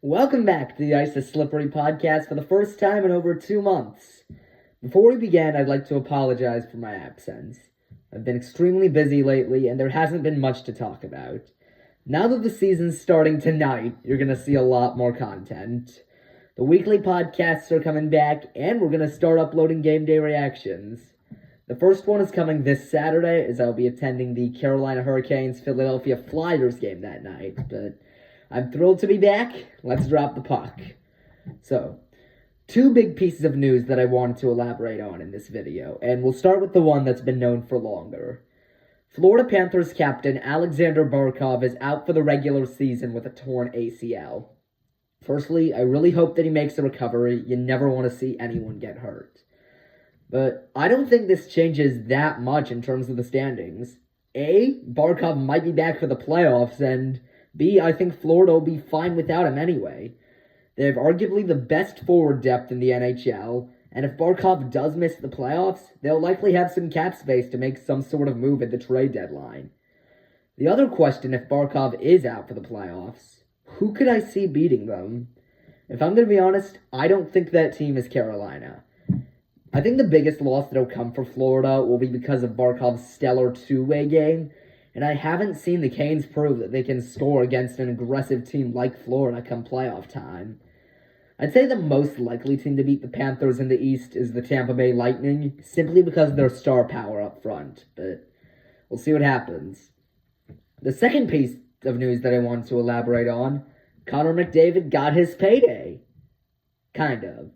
Welcome back to the Ice is Slippery podcast for the first time in over 2 months. Before we begin, I'd like to apologize for my absence. I've been extremely busy lately, and there hasn't been much to talk about. Now that the season's starting tonight, you're going to see a lot more content. The weekly podcasts are coming back, and we're going to start uploading game day reactions. The first one is coming this Saturday, as I'll be attending the Carolina Hurricanes-Philadelphia Flyers game that night, but I'm thrilled to be back. Let's drop the puck. So, two big pieces of news that I wanted to elaborate on in this video, and we'll start with the one that's been known for longer. Florida Panthers captain Alexander Barkov is out for the regular season with a torn ACL. Firstly, I really hope that he makes a recovery. You never want to see anyone get hurt. But I don't think this changes that much in terms of the standings. A, Barkov might be back for the playoffs, and B, I think Florida will be fine without him anyway. They have arguably the best forward depth in the NHL, and if Barkov does miss the playoffs, they'll likely have some cap space to make some sort of move at the trade deadline. The other question, if Barkov is out for the playoffs, who could I see beating them? If I'm going to be honest, I don't think that team is Carolina. I think the biggest loss that'll come for Florida will be because of Barkov's stellar two-way game, and I haven't seen the Canes prove that they can score against an aggressive team like Florida come playoff time. I'd say the most likely team to beat the Panthers in the East is the Tampa Bay Lightning, simply because of their star power up front, but we'll see what happens. The second piece of news that I wanted to elaborate on, Connor McDavid got his payday. Kind of.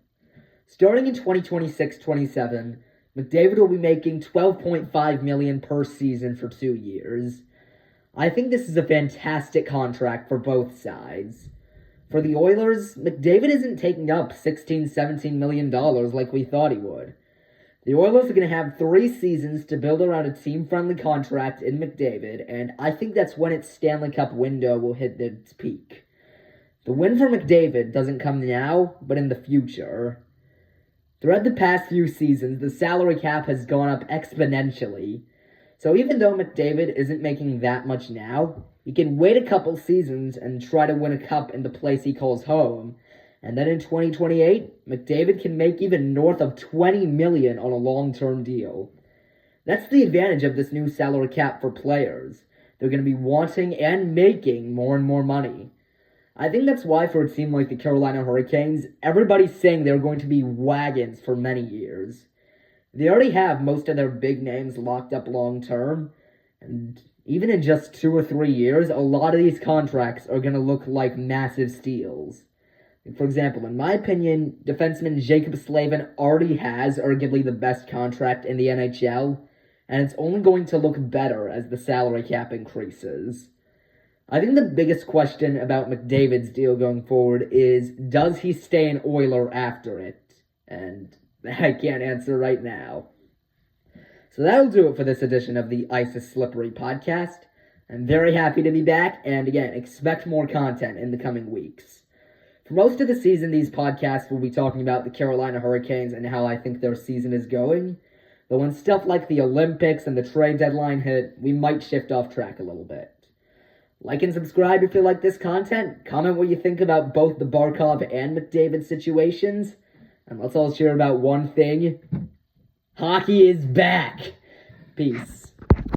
Starting in 2026-27, McDavid will be making $12.5 million per season for 2 years. I think this is a fantastic contract for both sides. For the Oilers, McDavid isn't taking up $16-17 million like we thought he would. The Oilers are going to have 3 seasons to build around a team-friendly contract in McDavid, and I think that's when its Stanley Cup window will hit its peak. The win for McDavid doesn't come now, but in the future. Throughout the past few seasons, the salary cap has gone up exponentially. So even though McDavid isn't making that much now, he can wait a couple seasons and try to win a cup in the place he calls home. And then in 2028, McDavid can make even north of $20 million on a long-term deal. That's the advantage of this new salary cap for players. They're going to be wanting and making more and more money. I think that's why for a team like the Carolina Hurricanes, everybody's saying they're going to be wagons for many years. They already have most of their big names locked up long-term, and even in just 2 or 3 years, a lot of these contracts are going to look like massive steals. For example, in my opinion, defenseman Jacob Slavin already has arguably the best contract in the NHL, and it's only going to look better as the salary cap increases. I think the biggest question about McDavid's deal going forward is, does he stay an Oiler after it? And I can't answer right now. So that'll do it for this edition of the Ice is Slippery podcast. I'm very happy to be back, and again, expect more content in the coming weeks. For most of the season, these podcasts will be talking about the Carolina Hurricanes and how I think their season is going. But when stuff like the Olympics and the trade deadline hit, we might shift off track a little bit. Like and subscribe if you like this content. Comment what you think about both the Barkov and McDavid situations. And let's all cheer about one thing. Hockey is back. Peace.